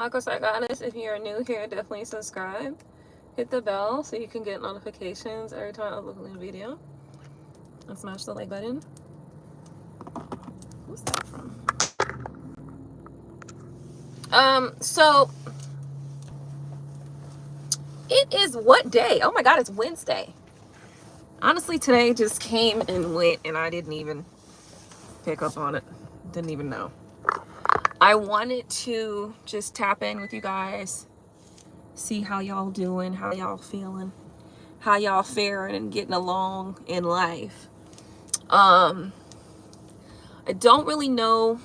AquaStarGoddess. If you're new here, definitely subscribe. Hit the bell so you can get notifications every time I upload a new video. And smash the like button. Who's that from? So it is what day? Oh my god, it's Wednesday. Honestly, today just came and went and I didn't even pick up on it. Didn't even know. I wanted to just tap in with you guys, see how y'all doing, how y'all feeling, how y'all faring and getting along in life. I don't really know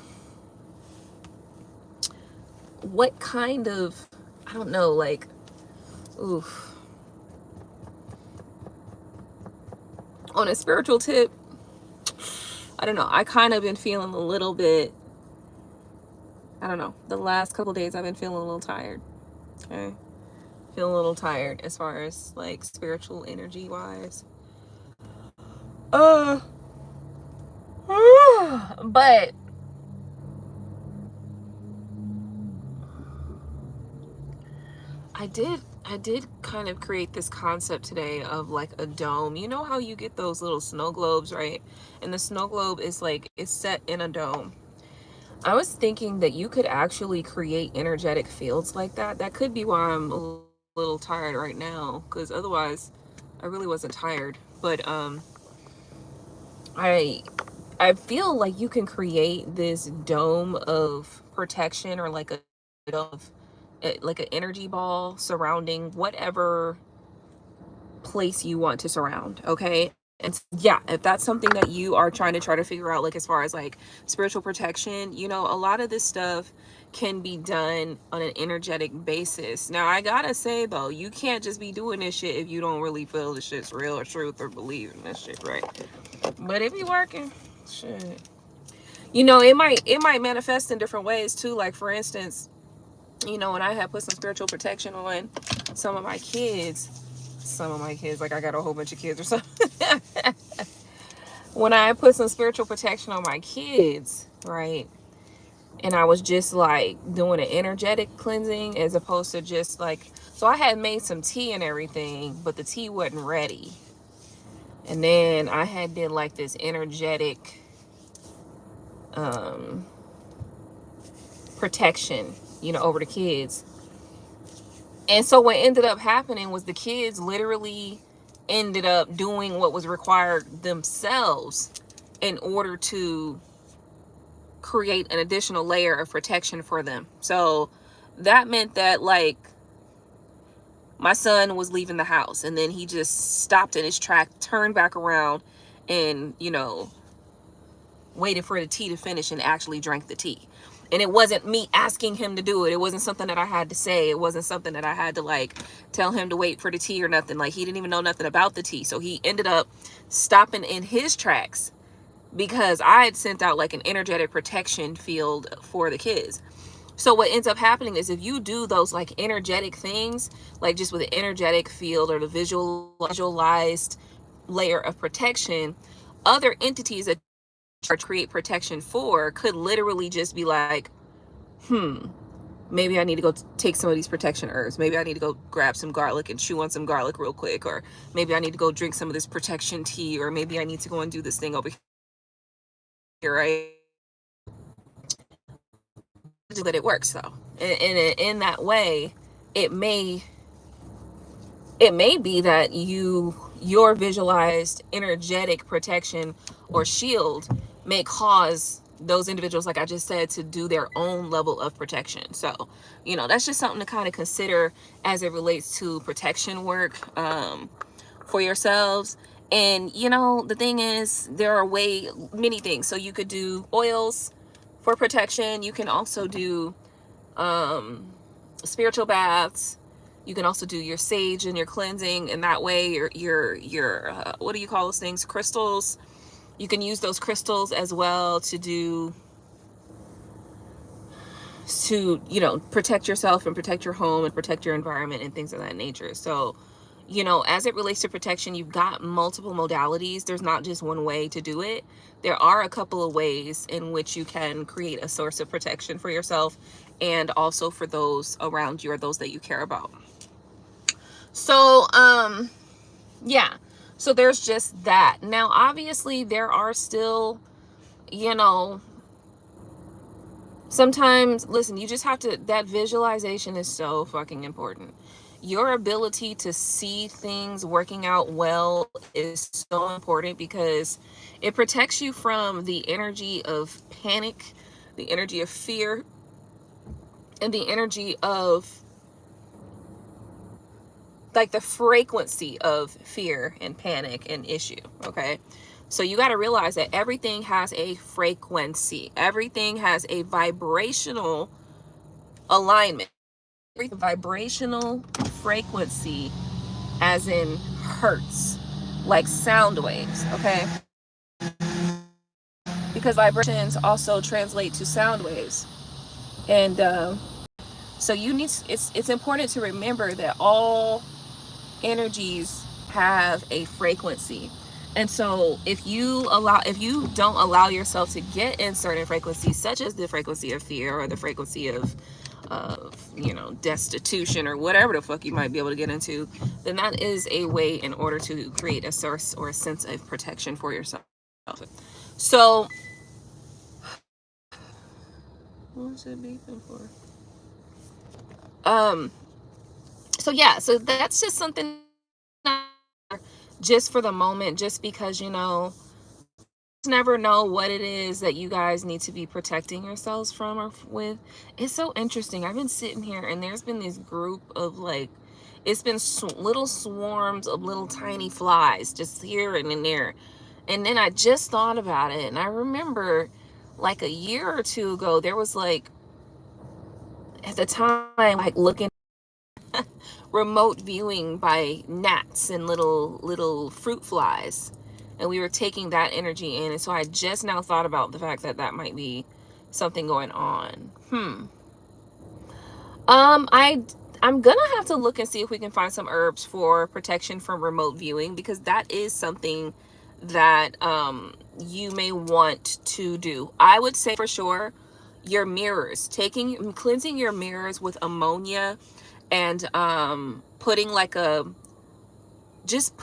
what kind of, I don't know, like, oof. On a spiritual tip, I don't know. I kind of been feeling a little bit, I don't know. The last couple of days I've been feeling a little tired. Okay. Feeling a little tired as far as like spiritual energy wise. But I did kind of create this concept today of like a dome. You know how you get those little snow globes, right? And the snow globe is like, it's set in a dome. I was thinking that you could actually create energetic fields like that. That could be why I'm a little tired right now, because otherwise I really wasn't tired. But I feel like you can create this dome of protection, or like a dome of like an energy ball surrounding whatever place you want to surround. Okay. And yeah, if that's something that you are trying to figure out, like as far as like spiritual protection, you know, a lot of this stuff can be done on an energetic basis. Now, I gotta say though, you can't just be doing this shit if you don't really feel the shit's real or truth or believe in this shit, right? But if you working, shit, you know, it might manifest in different ways too. Like for instance, you know, when I had put some spiritual protection on some of my kids, like I got a whole bunch of kids or something. When I put some spiritual protection on my kids, right? And I was just like doing an energetic cleansing as opposed to just like, so I had made some tea and everything, but the tea wasn't ready. And then I had did like this energetic protection, you know, over the kids. And so what ended up happening was the kids literally ended up doing what was required themselves in order to create an additional layer of protection for them. So that meant that like my son was leaving the house and then he just stopped in his track, turned back around and, you know, waited for the tea to finish and actually drank the tea. And it wasn't me asking him to do it. It wasn't something that I had to say. It wasn't something that I had to like tell him to wait for the tea or nothing. Like he didn't even know nothing about the tea. So he ended up stopping in his tracks because I had sent out like an energetic protection field for the kids. So what ends up happening is if you do those like energetic things, like just with an energetic field or the visualized layer of protection, other entities that create protection for could literally just be like, maybe I need to go take some of these protection herbs. Maybe I need to go grab some garlic and chew on some garlic real quick. Or maybe I need to go drink some of this protection tea. Or maybe I need to go and do this thing over here, right? That it works though. And in that way, it may be that your visualized energetic protection or shield may cause those individuals, like I just said, to do their own level of protection. So, you know, that's just something to kind of consider as it relates to protection work for yourselves. And, you know, the thing is, there are many things. So you could do oils for protection. You can also do spiritual baths. You can also do your sage and your cleansing, and that way your what do you call those things? Crystals. You can use those crystals as well to you know, protect yourself and protect your home and protect your environment and things of that nature. So, you know, as it relates to protection, you've got multiple modalities. There's not just one way to do it. There are a couple of ways in which you can create a source of protection for yourself and also for those around you or those that you care about. So, yeah. So there's just that. Now, obviously, there are still, you know, sometimes, listen, you just have to, that visualization is so fucking important. Your ability to see things working out well is so important because it protects you from the energy of panic, the energy of fear, and the energy of like the frequency of fear and panic and issue. Okay. So you got to realize that everything has a frequency, everything has a vibrational alignment, vibrational frequency, as in hertz, like sound waves. Okay. Because vibrations also translate to sound waves. And so you need, it's important to remember that all energies have a frequency. And so if you don't allow yourself to get in certain frequencies, such as the frequency of fear or the frequency of you know, destitution or whatever the fuck you might be able to get into, then that is a way in order to create a source or a sense of protection for yourself. So what was it beeping for? So yeah, so that's just something just for the moment, just because, you know, never know what it is that you guys need to be protecting yourselves from or with. It's so interesting. I've been sitting here and there's been this group of like, it's been little swarms of little tiny flies just here and in there. And then I just thought about it, and I remember like a year or two ago, there was like, at the time, like looking remote viewing by gnats and little fruit flies, and we were taking that energy in. And so I just now thought about the fact that that might be something going on. I'm gonna have to look and see if we can find some herbs for protection from remote viewing, because that is something that you may want to do. I would say for sure your mirrors, cleansing your mirrors with ammonia, and putting like a, just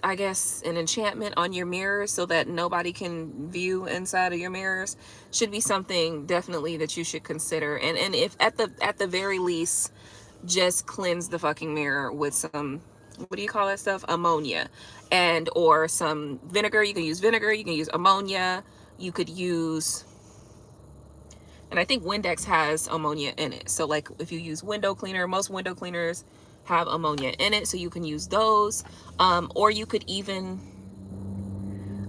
I guess an enchantment on your mirrors so that nobody can view inside of your mirrors, should be something definitely that you should consider. And if at the very least, just cleanse the fucking mirror with some, what do you call that stuff, ammonia, and or some vinegar. You can use vinegar, you can use ammonia, you could use, and I think Windex has ammonia in it. So like if you use window cleaner, most window cleaners have ammonia in it, so you can use those. Or you could even,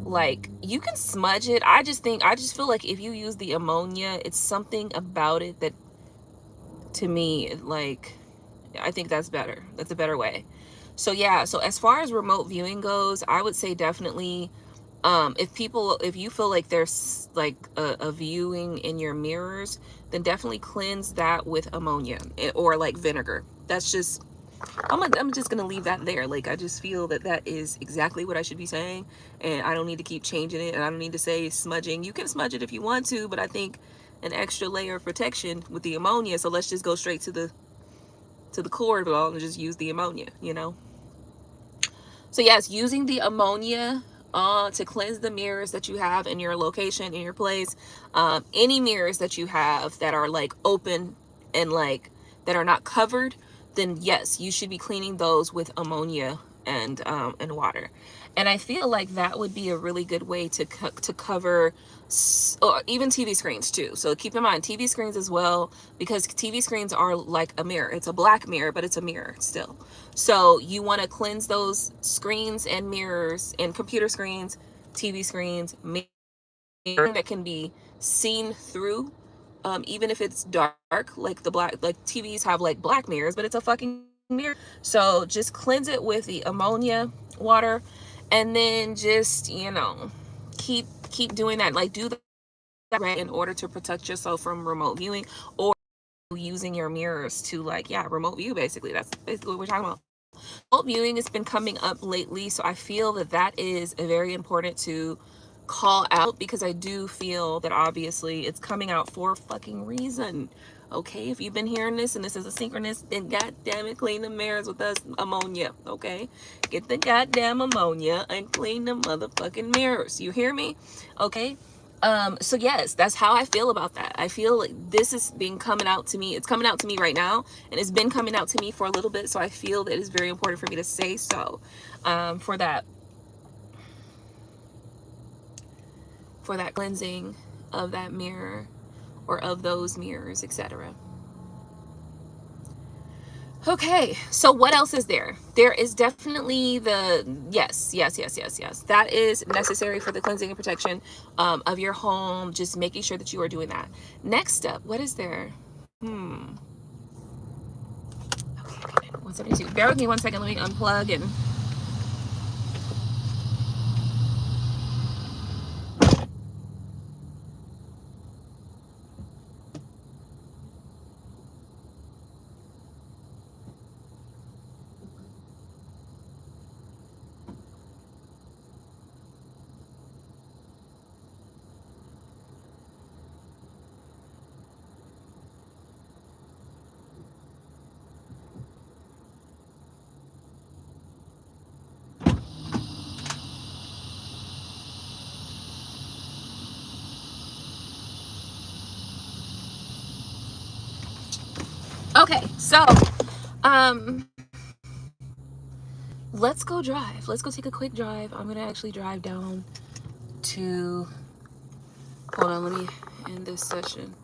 like, you can smudge it. I just feel like if you use the ammonia, it's something about it that, to me, like, I think that's better. That's a better way. So yeah, so as far as remote viewing goes, I would say definitely, if you feel like there's like a viewing in your mirrors, then definitely cleanse that with ammonia or like vinegar. That's just, I'm just gonna leave that there. Like, I just feel that that is exactly what I should be saying, and I don't need to keep changing it, and I don't need to say smudging. You can smudge it if you want to, but I think an extra layer of protection with the ammonia. So let's just go straight to the core of it all and just use the ammonia, you know. So yes, using the ammonia to cleanse the mirrors that you have in your location, in your place, any mirrors that you have that are like open and like that are not covered, then yes, you should be cleaning those with ammonia and water. And I feel like that would be a really good way to cover, or even TV screens too. So keep in mind TV screens as well, because TV screens are like a mirror. It's a black mirror, but it's a mirror still. So you want to cleanse those screens and mirrors and computer screens, TV screens, mirror that can be seen through. Even if it's dark, like the black, like TVs have like black mirrors, but it's a fucking mirror. So just cleanse it with the ammonia water, and then just, you know, keep doing that. Like, do that in order to protect yourself from remote viewing, or using your mirrors to, like, yeah, remote view. Basically, that's basically what we're talking about. Remote viewing has been coming up lately, so I feel that that is a very important to call out, because I do feel that obviously it's coming out for a fucking reason. Okay, if you've been hearing this and this is a synchronous, then goddamn it, clean the mirrors with us ammonia. Okay, get the goddamn ammonia and clean the motherfucking mirrors. You hear me? Okay. So yes, that's how I feel about that. I feel like this is being coming out to me. It's coming out to me right now, and it's been coming out to me for a little bit. So I feel that it's very important for me to say so, for that cleansing of that mirror, or of those mirrors, etc. Okay, so what else is there? There is definitely the, yes. That is necessary for the cleansing and protection of your home, just making sure that you are doing that. Next up, what is there? Okay, 172. Bear with me 1 second, let me unplug and... Okay, so, let's go drive. Let's go take a quick drive. I'm gonna actually drive down to, hold on, let me end this session.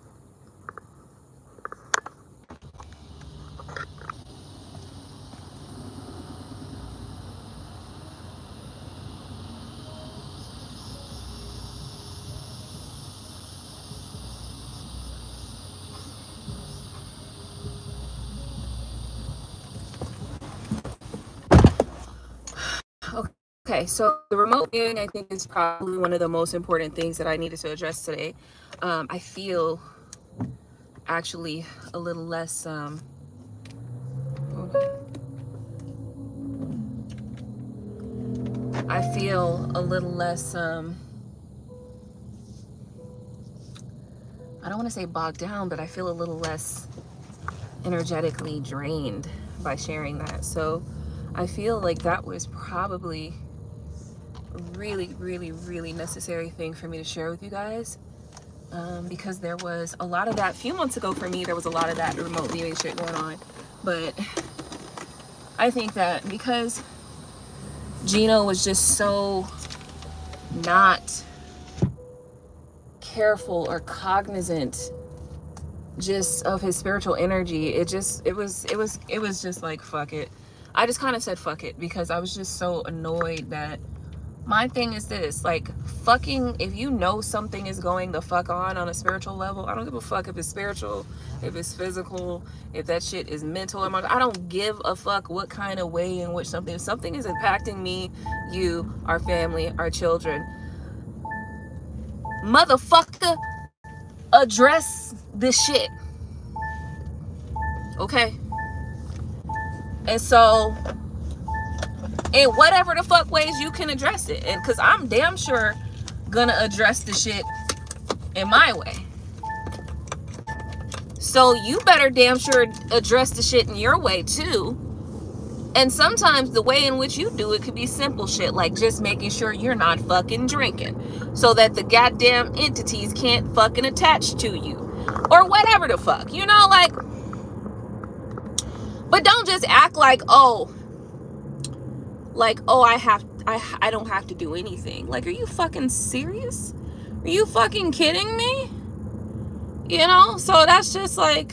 Okay, so the remote viewing, I think, is probably one of the most important things that I needed to address today. I feel actually a little less, I feel a little less, I don't want to say bogged down, but I feel a little less energetically drained by sharing that. So I feel like that was probably really necessary thing for me to share with you guys, because there was a lot of that a few months ago. For me, there was a lot of that remote viewing shit going on, but I think that because Gino was just so not careful or cognizant just of his spiritual energy, it was just like, fuck it. I just kind of said fuck it, because I was just so annoyed that, my thing is this, like, fucking, if you know something is going the fuck on a spiritual level, I don't give a fuck if it's spiritual, if it's physical, if that shit is mental or emotional. I don't give a fuck what kind of way in which something is impacting me, you, our family, our children. Motherfucker, address this shit. Okay? And so, in whatever the fuck ways you can address it, and because I'm damn sure gonna address the shit in my way, so you better damn sure address the shit in your way too. And sometimes the way in which you do it could be simple shit, like just making sure you're not fucking drinking, so that the goddamn entities can't fucking attach to you, or whatever the fuck, you know, like. But don't just act like, oh, I don't have to do anything. Like, are you fucking serious? Are you fucking kidding me? You know? So that's just like,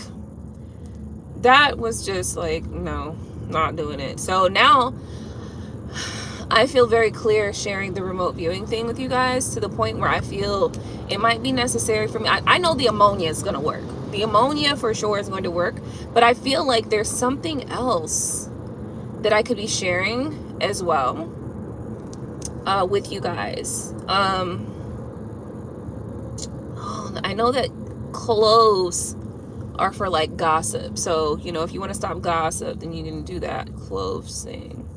that was just like, no, not doing it. So now I feel very clear sharing the remote viewing thing with you guys, to the point where I feel it might be necessary for me. I know the ammonia is going to work. The ammonia for sure is going to work. But I feel like there's something else that I could be sharing as well, with you guys. I know that cloves are for like gossip, so you know, if you want to stop gossip, then you can do that cloves thing.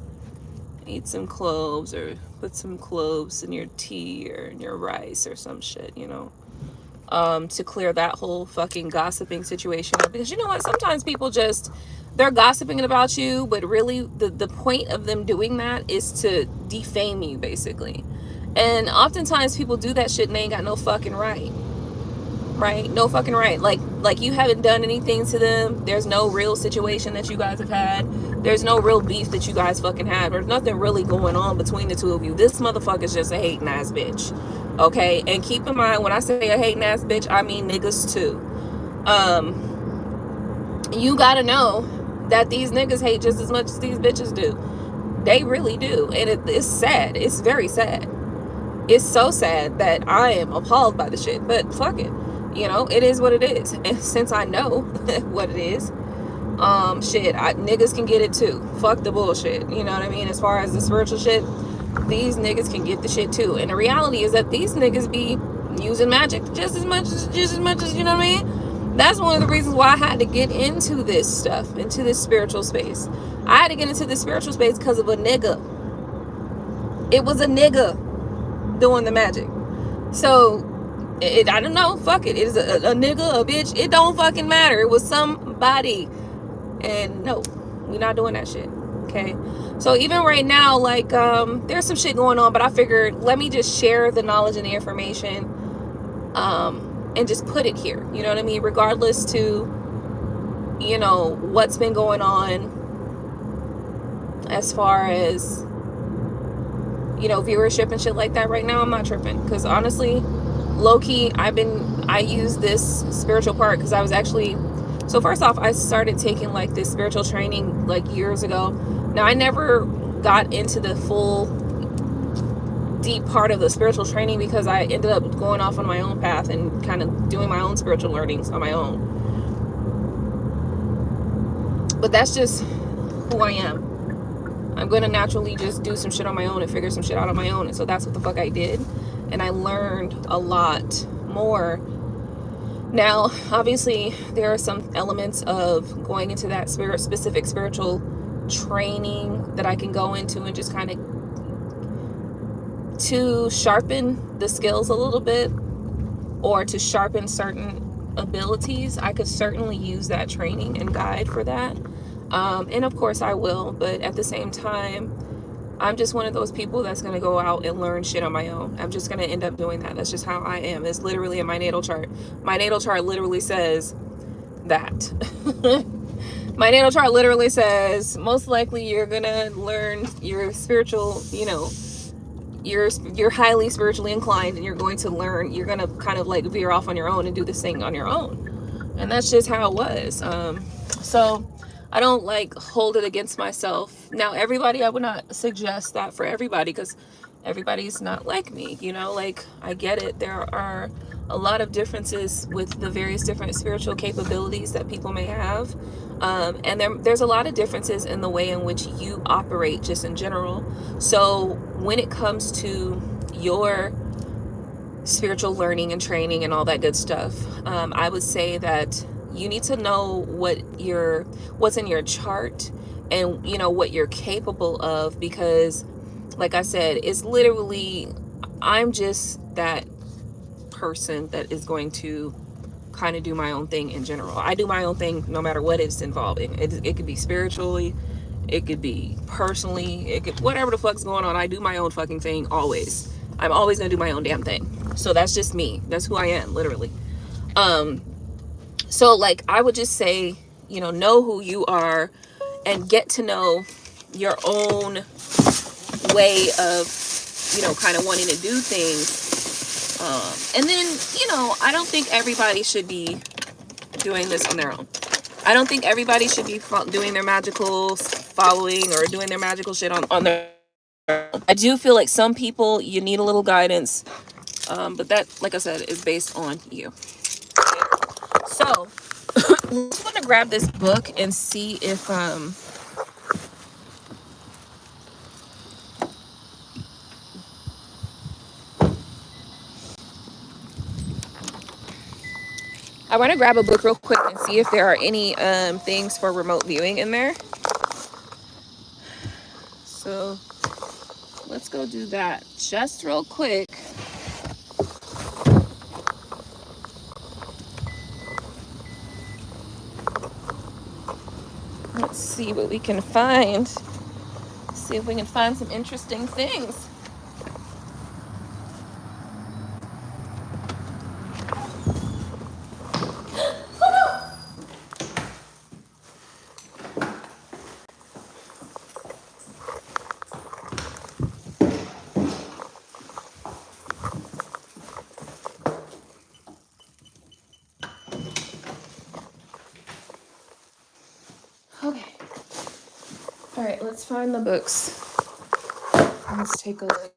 Eat some cloves, or put some cloves in your tea or in your rice or some shit, you know. to clear that whole fucking gossiping situation up. Because you know what, sometimes people just, they're gossiping about you, but really the point of them doing that is to defame you, basically. And oftentimes people do that shit and they ain't got no fucking right. Right? No fucking right. Like you haven't done anything to them. There's no real situation that you guys have had. There's no real beef that you guys fucking have. There's nothing really going on between the two of you. This motherfucker's just a hating ass bitch. Okay? And keep in mind, when I say a hating ass bitch, I mean niggas too. You gotta know that these niggas hate just as much as these bitches do. They really do. And it's sad. It's very sad. It's so sad that I am appalled by the shit. But fuck it. You know, it is what it is. And since I know what it is, niggas can get it too. Fuck the bullshit. You know what I mean? As far as the spiritual shit, these niggas can get the shit too. And the reality is that these niggas be using magic just as much as, you know what I mean? That's one of the reasons why I had to get into this stuff, into this spiritual space. I had to get into this spiritual space because of a nigga. It was a nigga doing the magic. So I don't know, fuck it. It is a nigga, a bitch. It don't fucking matter. It was somebody. And no, we're not doing that shit. Okay? So even right now, like, there's some shit going on, but I figured, let me just share the knowledge and the information, and just put it here. You know what I mean? Regardless to, you know, what's been going on as far as, you know, viewership and shit like that right now, I'm not tripping. Because honestly, low-key, I use this spiritual part because I was actually, so first off, I started taking like this spiritual training like years ago. Now I never got into the full deep part of the spiritual training because I ended up going off on my own path and kind of doing my own spiritual learnings on my own. But that's just who I am. I'm going to naturally just do some shit on my own and figure some shit out on my own. And so that's what the fuck I did. And I learned a lot more. Now, obviously, there are some elements of going into that specific spiritual training that I can go into and just kind of to sharpen the skills a little bit, or to sharpen certain abilities. I could certainly use that training and guide for that. And of course I will, but at the same time, I'm just one of those people that's going to go out and learn shit on my own. I'm just going to end up doing that. That's just how I am. It's literally in my natal chart. My natal chart literally says that. My natal chart literally says, most likely you're going to learn your spiritual, you know, you're highly spiritually inclined, and you're going to learn, you're going to kind of like veer off on your own and do this thing on your own. And that's just how it was. So I don't like hold it against myself. Now, everybody, I would not suggest that for everybody, because everybody's not like me, you know, like I get it. There are a lot of differences with the various different spiritual capabilities that people may have. And there's a lot of differences in the way in which you operate just in general. So when it comes to your spiritual learning and training and all that good stuff, I would say that you need to know what's in your chart, and you know what you're capable of, because like I said, it's literally, I'm just that person that is going to kind of do my own thing in general. I do my own thing no matter what it's involving. It could be spiritually, it could be personally, it could, whatever the fuck's going on, I do my own fucking thing always. I'm always gonna do my own damn thing. So that's just me. That's who I am, literally. So like I would just say, you know who you are, and get to know your own way of, you know, kind of wanting to do things. And then, you know, I don't think everybody should be doing this on their own. I don't think everybody should be doing their magical following or doing their magical shit on their own. I do feel like some people, you need a little guidance. But that, like I said, is based on you. So, I'm just going to grab this book and see if, I want to grab a book real quick and see if there are any things for remote viewing in there. So let's go do that just real quick. Let's see what we can find. See if we can find some interesting things. Okay. All right, let's find the books. Let's take a look.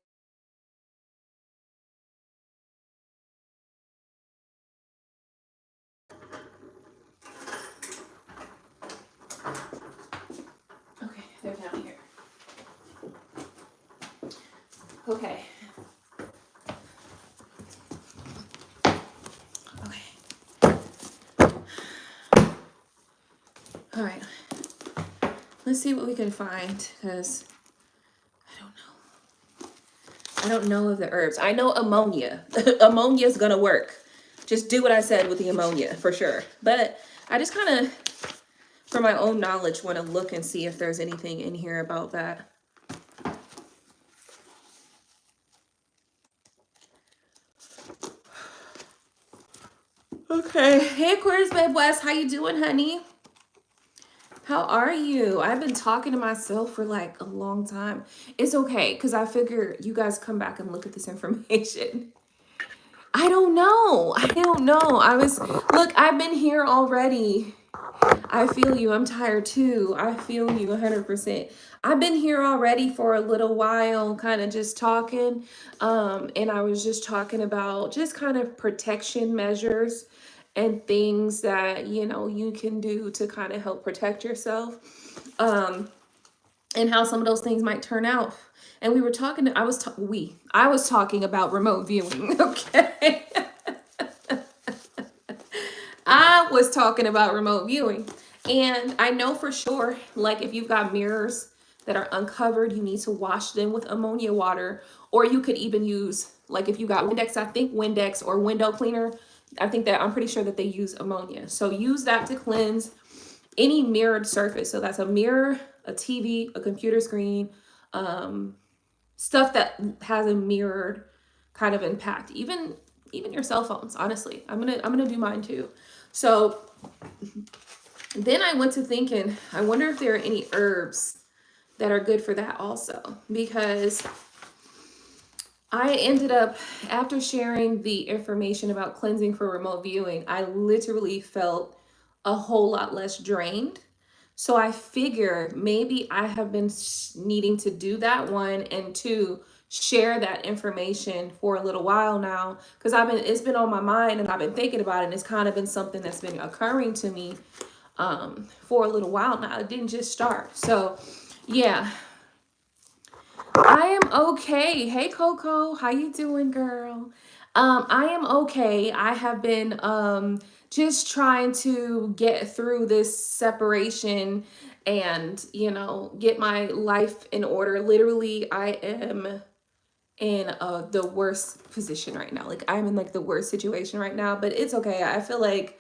Okay, they're down here. Okay. Okay. All right. Let's see what we can find, because I don't know of the herbs. I know ammonia. Ammonia is gonna work. Just do what I said with the ammonia for sure. But I just kind of, for my own knowledge, want to look and see if there's anything in here about that. Okay. Hey, Aquarius Babe West. How you doing, honey? How are you? I've been talking to myself for like a long time. It's okay, because I figure you guys come back and look at this information. I don't know. I don't know. Look, I've been here already. I feel you. I'm tired too. I feel you 100%. I've been here already for a little while, kind of just talking. And I was just talking about just kind of protection measures and things that, you know, you can do to kind of help protect yourself. And how some of those things might turn out. And we were talking, I was talking about remote viewing, okay? I was talking about remote viewing. And I know for sure, like if you've got mirrors that are uncovered, you need to wash them with ammonia water. Or you could even use, like if you got Windex, I think Windex or window cleaner, I'm pretty sure that they use ammonia. So use that to cleanse any mirrored surface. So that's a mirror, a TV, a computer screen, stuff that has a mirrored kind of impact. Even your cell phones, honestly. I'm gonna do mine too. So then I went to thinking, I wonder if there are any herbs that are good for that also, because I ended up, after sharing the information about cleansing for remote viewing, I literally felt a whole lot less drained. So I figure maybe I have been needing to do that, one, and two, share that information for a little while now, because it's been on my mind and I've been thinking about it, and it's kind of been something that's been occurring to me for a little while now. It didn't just start. So yeah, I am okay. Hey Coco, how you doing, girl? I am okay. I have been just trying to get through this separation and, you know, get my life in order. Literally, I am in the worst position right now. Like I'm in like the worst situation right now, but it's okay. I feel like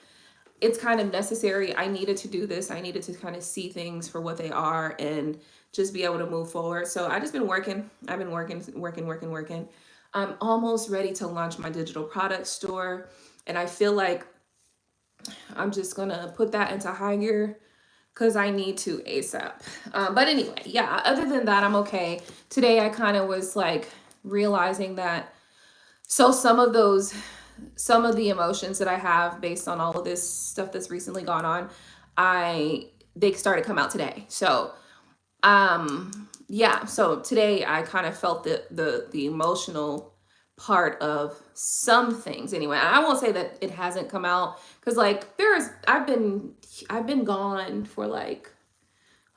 it's kind of necessary. I needed to do this. I needed to kind of see things for what they are and just be able to move forward. So I just been working. I've been working. I'm almost ready to launch my digital product store. And I feel like I'm just going to put that into high gear because I need to ASAP. But anyway, yeah, other than that, I'm okay. Today, I kind of was like realizing that, so some of the emotions that I have based on all of this stuff that's recently gone on, they started to come out today. So, yeah, so today I kind of felt the emotional part of some things anyway. I won't say that it hasn't come out, because like I've been gone for like,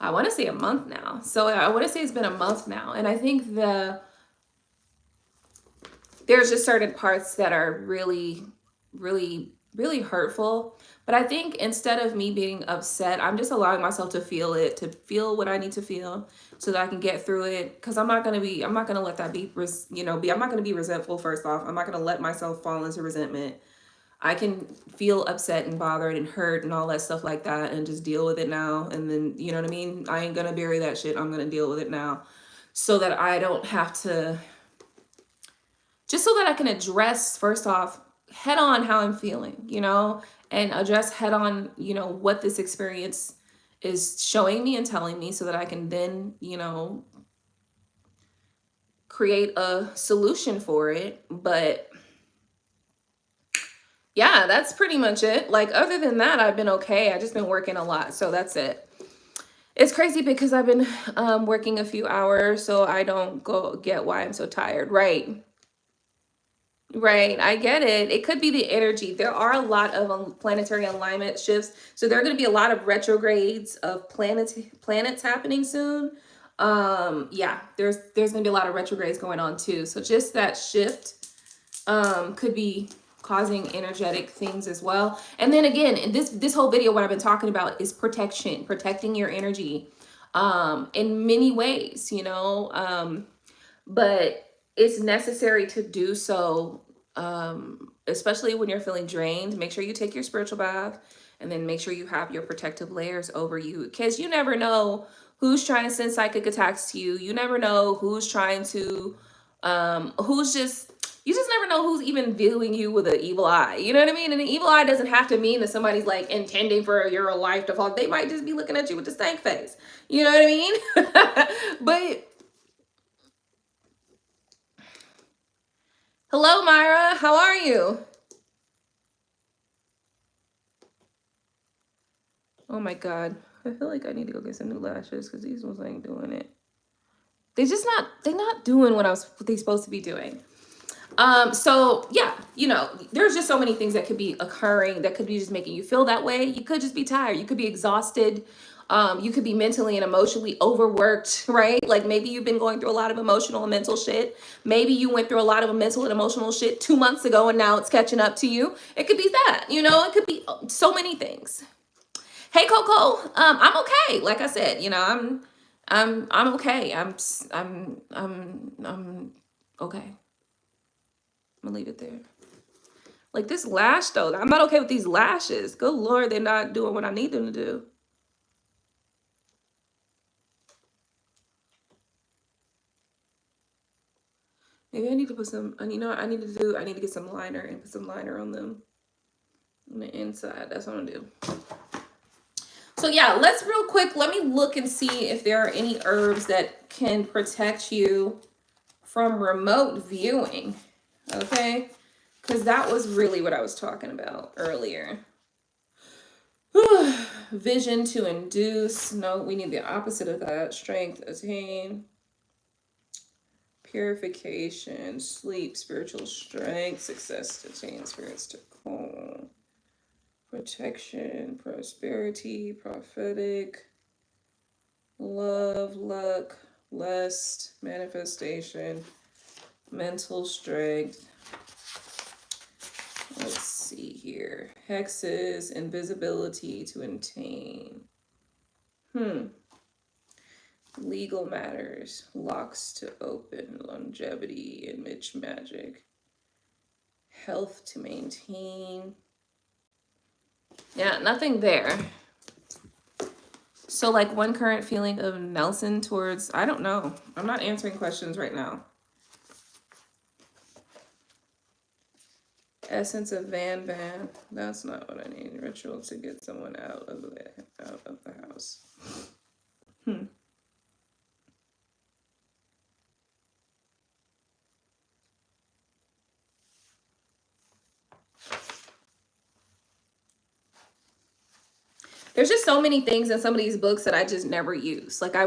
I want to say a month now. So I want to say it's been a month now. And I think there's just certain parts that are really, really, really hurtful. But I think instead of me being upset, I'm just allowing myself to feel it, to feel what I need to feel so that I can get through it. Because I'm not going to let that be, I'm not going to be resentful, first off. I'm not going to let myself fall into resentment. I can feel upset and bothered and hurt and all that stuff like that and just deal with it now. And then, you know what I mean? I ain't gonna bury that shit. I'm gonna deal with it now so that I don't have to, just so that I can address, first off, head on how I'm feeling, you know, and address head on, you know, what this experience is showing me and telling me so that I can then, you know, create a solution for it. But yeah, that's pretty much it. Like, other than that, I've been okay. I just been working a lot. So that's it. It's crazy because I've been working a few hours, so I don't get why I'm so tired. Right. Right. I get it. It could be the energy. There are a lot of planetary alignment shifts. So there are going to be a lot of retrogrades of planets happening soon. Yeah, there's going to be a lot of retrogrades going on too. So just that shift could be causing energetic things as well. And then again, this whole video, what I've been talking about is protection, protecting your energy in many ways, you know, but it's necessary to do so, especially when you're feeling drained. Make sure you take your spiritual bath, and then make sure you have your protective layers over you, because you never know who's trying to send psychic attacks to you. You never know who's trying to, you just never know who's even viewing you with an evil eye. You know what I mean? And an evil eye doesn't have to mean that somebody's like intending for your life to fall. They might just be looking at you with a stank face. You know what I mean? But hello, Myra. How are you? Oh my God. I feel like I need to go get some new lashes because these ones ain't doing it. They're not doing what they're supposed to be doing. So yeah, you know, there's just so many things that could be occurring that could be just making you feel that way. You could just be tired. You could be exhausted. You could be mentally and emotionally overworked, right? Like maybe you've been going through a lot of emotional and mental shit. Maybe you went through a lot of mental and emotional shit 2 months ago and now it's catching up to you. It could be that, you know, it could be so many things. Hey, Coco, I'm okay. Like I said, you know, I'm okay. I'm okay. I'm gonna leave it there. Like this lash though, I'm not okay with these lashes. Good Lord, they're not doing what I need them to do. Maybe I need to put some, you know what I need to do? I need to get some liner and put some liner on them on the inside. That's what I'm gonna do. So yeah, let's real quick, let me look and see if there are any herbs that can protect you from remote viewing. Okay, because that was really what I was talking about earlier. Vision to induce. No, we need the opposite of that. Strength, attain. Purification, sleep, spiritual strength, success to attain, spirits to calm. Protection, prosperity, prophetic, love, luck, lust, manifestation, mental strength. Let's see here. Hexes, invisibility to attain. Legal matters, locks to open, longevity, image magic, health to maintain. Yeah, nothing there. So like one current feeling of Nelson towards, I don't know. I'm not answering questions right now. Essence of Van Van. That's not what I need. Ritual to get someone out of the house. There's just so many things in some of these books that I just never use. Like I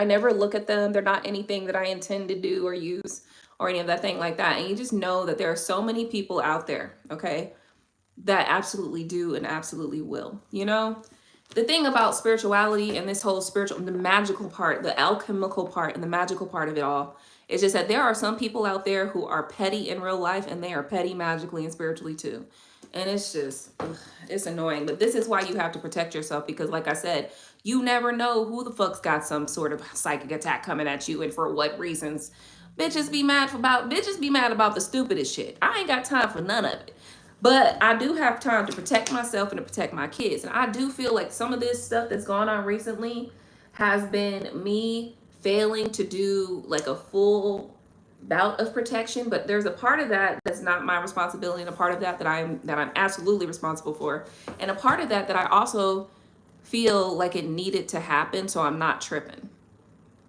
never look at them. They're not anything that I intend to do or use or any of that thing like that. And you just know that there are so many people out there, okay, that absolutely do and absolutely will, you know? The thing about spirituality and this whole the magical part, the alchemical part and the magical part of it all, is just that there are some people out there who are petty in real life and they are petty magically and spiritually too. And it's just, it's annoying. But this is why you have to protect yourself, because like I said, you never know who the fuck's got some sort of psychic attack coming at you and for what reasons. Bitches be mad about the stupidest shit. I ain't got time for none of it. But I do have time to protect myself and to protect my kids. And I do feel like some of this stuff that's gone on recently has been me failing to do like a full bout of protection. But there's a part of that that's not my responsibility, and a part of that that I'm absolutely responsible for, and a part of that that I also feel like it needed to happen, so I'm not tripping.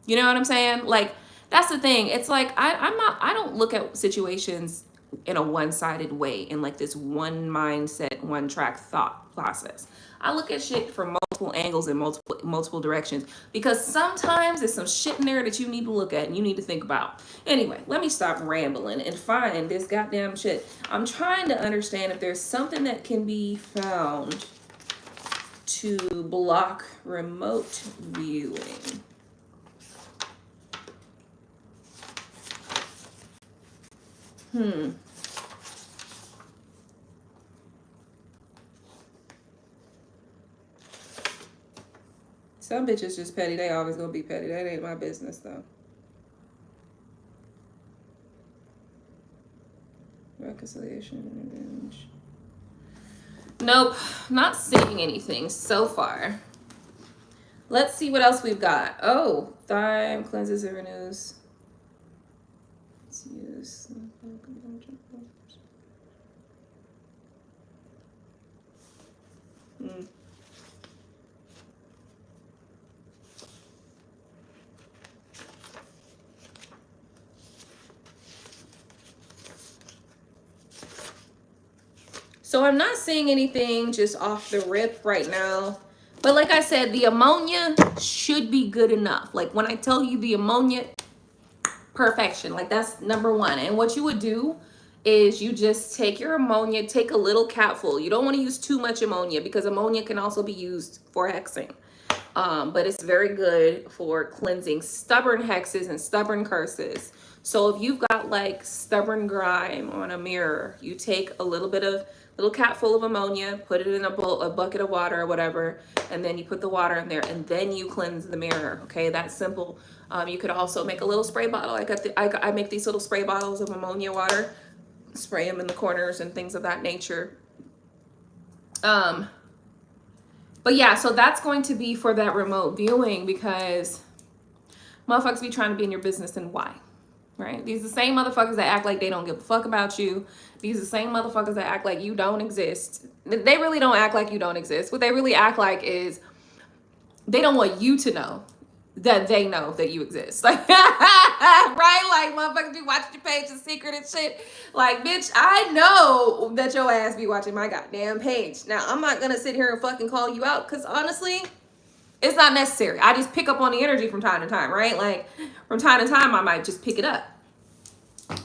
You know what I'm saying? Like, that's the thing. It's like I don't look at situations in a one-sided way, in like this one mindset, one track thought process. I look at shit from multiple angles and multiple directions, because sometimes there's some shit in there that you need to look at and you need to think about. Anyway, let me stop rambling and find this goddamn shit. I'm trying to understand if there's something that can be found to block remote viewing. Some bitches just petty. They always gonna be petty. That ain't my business though. Reconciliation and revenge. Nope, not seeing anything so far. Let's see what else we've got. Oh, thyme cleanses and renews. Let's use. So I'm not seeing anything just off the rip right now. But like I said, the ammonia should be good enough. Like when I tell you the ammonia, perfection. Like that's number one. And what you would do is you just take your ammonia, take a little capful. You don't want to use too much ammonia, because ammonia can also be used for hexing. But it's very good for cleansing stubborn hexes and stubborn curses. So if you've got like stubborn grime on a mirror, you take a little cap full of ammonia, put it in a bucket of water or whatever, and then you put the water in there, and then you cleanse the mirror. Okay, that's simple. You could also make a little spray bottle. I make these little spray bottles of ammonia water, spray them in the corners and things of that nature. But yeah, so that's going to be for that remote viewing, because motherfuckers be trying to be in your business, and why? Right? These are the same motherfuckers that act like they don't give a fuck about you. These are the same motherfuckers that act like you don't exist. They really don't act like you don't exist. What they really act like is they don't want you to know that they know that you exist. Like, right? Like, motherfuckers be watching your page in secret and shit. Like, bitch, I know that your ass be watching my goddamn page. Now, I'm not gonna sit here and fucking call you out, because honestly, it's not necessary. I just pick up on the energy from time to time, right? Like, from time to time, I might just pick it up.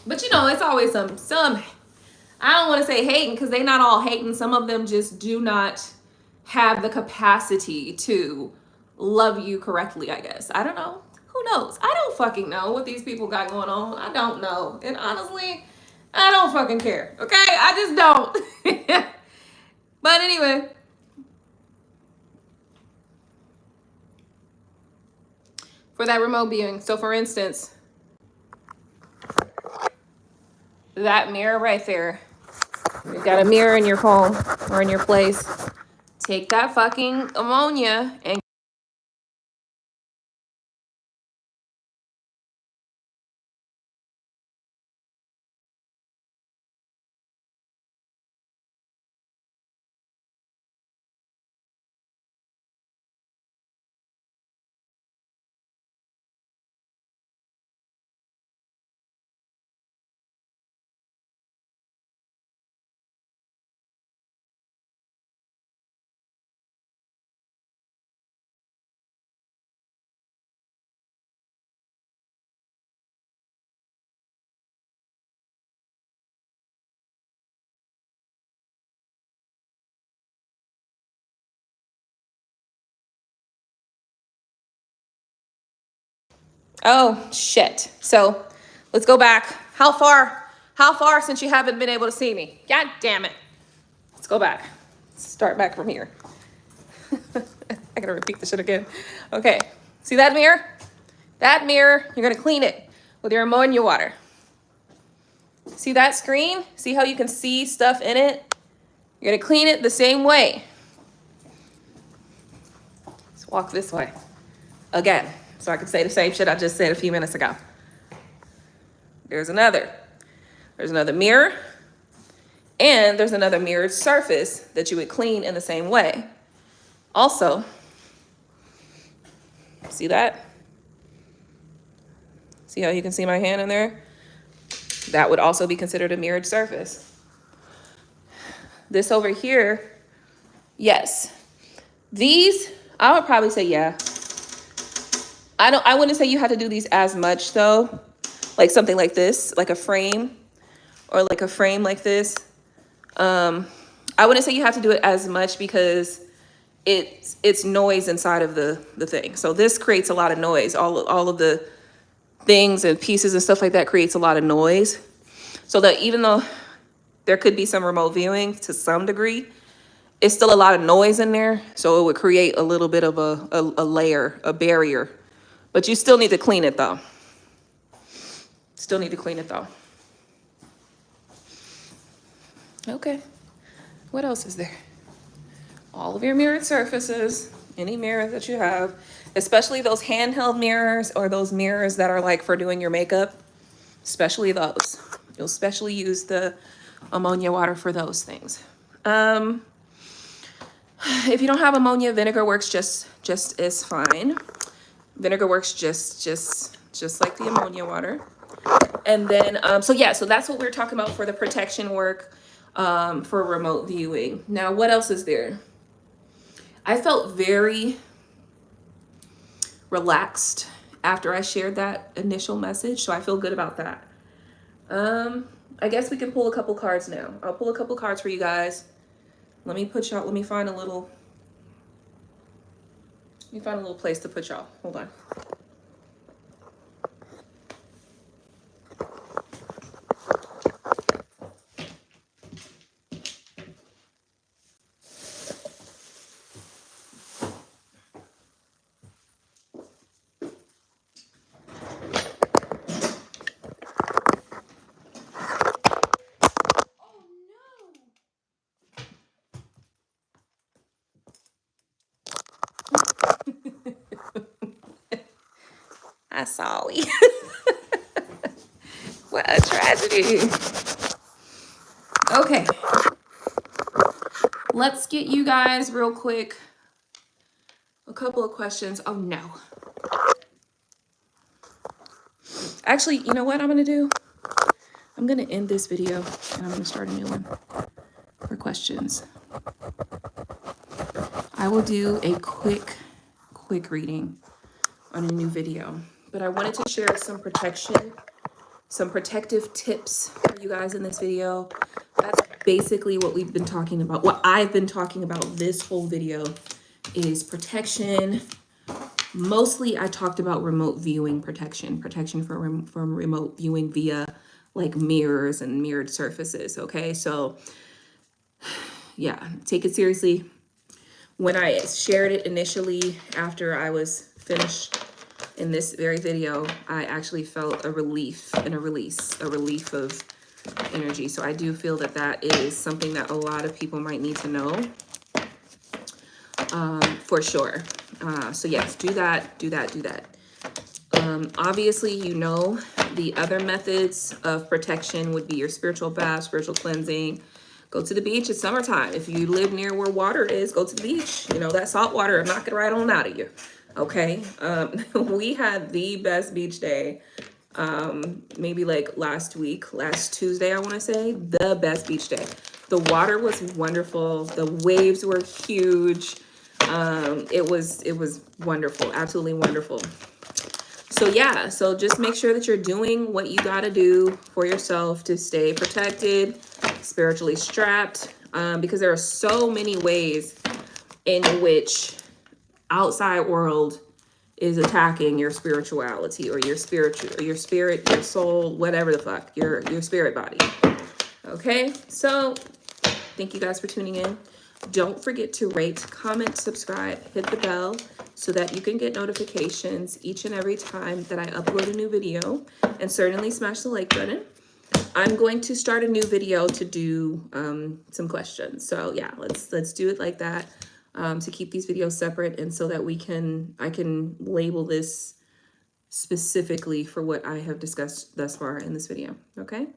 But you know, it's always some, I don't want to say hating, because they not all hating. Some of them just do not have the capacity to love you correctly, I guess. I don't know. Who knows? I don't fucking know what these people got going on. I don't know. And honestly, I don't fucking care. Okay? I just don't. But anyway. For that remote viewing. So for instance, that mirror right there. You've got a mirror in your home or in your place. Take that fucking ammonia and oh shit. So let's go back. How far since you haven't been able to see me? God damn it. Let's go back. Start back from here. I gotta repeat this shit again. Okay. See that mirror? That mirror, you're gonna clean it with your ammonia water. See that screen? See how you can see stuff in it? You're gonna clean it the same way. Let's walk this way again, so I can say the same shit I just said a few minutes ago. There's another mirror, and there's another mirrored surface that you would clean in the same way. Also, see that? See how you can see my hand in there? That would also be considered a mirrored surface. This over here, yes. These, I would probably say, yeah. I wouldn't say you have to do these as much though. Like something like this, like a frame, or like a frame like this. I wouldn't say you have to do it as much because it's noise inside of the thing. So this creates a lot of noise. All of the things and pieces and stuff like that creates a lot of noise. So that even though there could be some remote viewing to some degree, it's still a lot of noise in there. So it would create a little bit of a layer, a barrier. But you still need to clean it though. Still need to clean it though. Okay. What else is there? All of your mirrored surfaces, any mirror that you have, especially those handheld mirrors or those mirrors that are like for doing your makeup, especially those. You'll especially use the ammonia water for those things. If you don't have ammonia, vinegar works just as fine. Vinegar works just like the ammonia water. And then, so that's what we're talking about for the protection work for remote viewing. Now, what else is there? I felt very relaxed after I shared that initial message, so I feel good about that. I guess we can pull a couple cards now. I'll pull a couple cards for you guys. Let me find a little place to put y'all. Hold on. I'm sorry. What a tragedy. Okay. Let's get you guys real quick a couple of questions. Oh no. Actually, you know what I'm gonna do? I'm gonna end this video and I'm gonna start a new one for questions. I will do a quick reading on a new video, but I wanted to share some protective tips for you guys in this video. That's basically what we've been talking about. What I've been talking about this whole video is protection. Mostly I talked about remote viewing protection from remote viewing via like mirrors and mirrored surfaces. Okay, so yeah, take it seriously. When I shared it initially after I was finished in this very video, I actually felt a relief and a relief of energy. So I do feel that that is something that a lot of people might need to know, for sure. So yes, do that. Obviously, you know, the other methods of protection would be your spiritual bath, spiritual cleansing. Go to the beach. It's summertime. If you live near where water is, go to the beach. You know, that salt water will knock it right on out of you. Okay. We had the best beach day. Maybe like last Tuesday, I want to say, the best beach day. The water was wonderful. The waves were huge. It was wonderful. Absolutely wonderful. So yeah, so just make sure that you're doing what you got to do for yourself to stay protected, spiritually strapped, because there are so many ways in which outside world is attacking your spirituality or your spirit, your soul, whatever the fuck, your spirit body. Okay, so thank you guys for tuning in. Don't forget to rate, comment, subscribe, hit the bell so that you can get notifications each and every time that I upload a new video, and certainly smash the like button. I'm going to start a new video to do some questions. So yeah, let's do it like that, to keep these videos separate, and so that I can label this specifically for what I have discussed thus far in this video. Okay.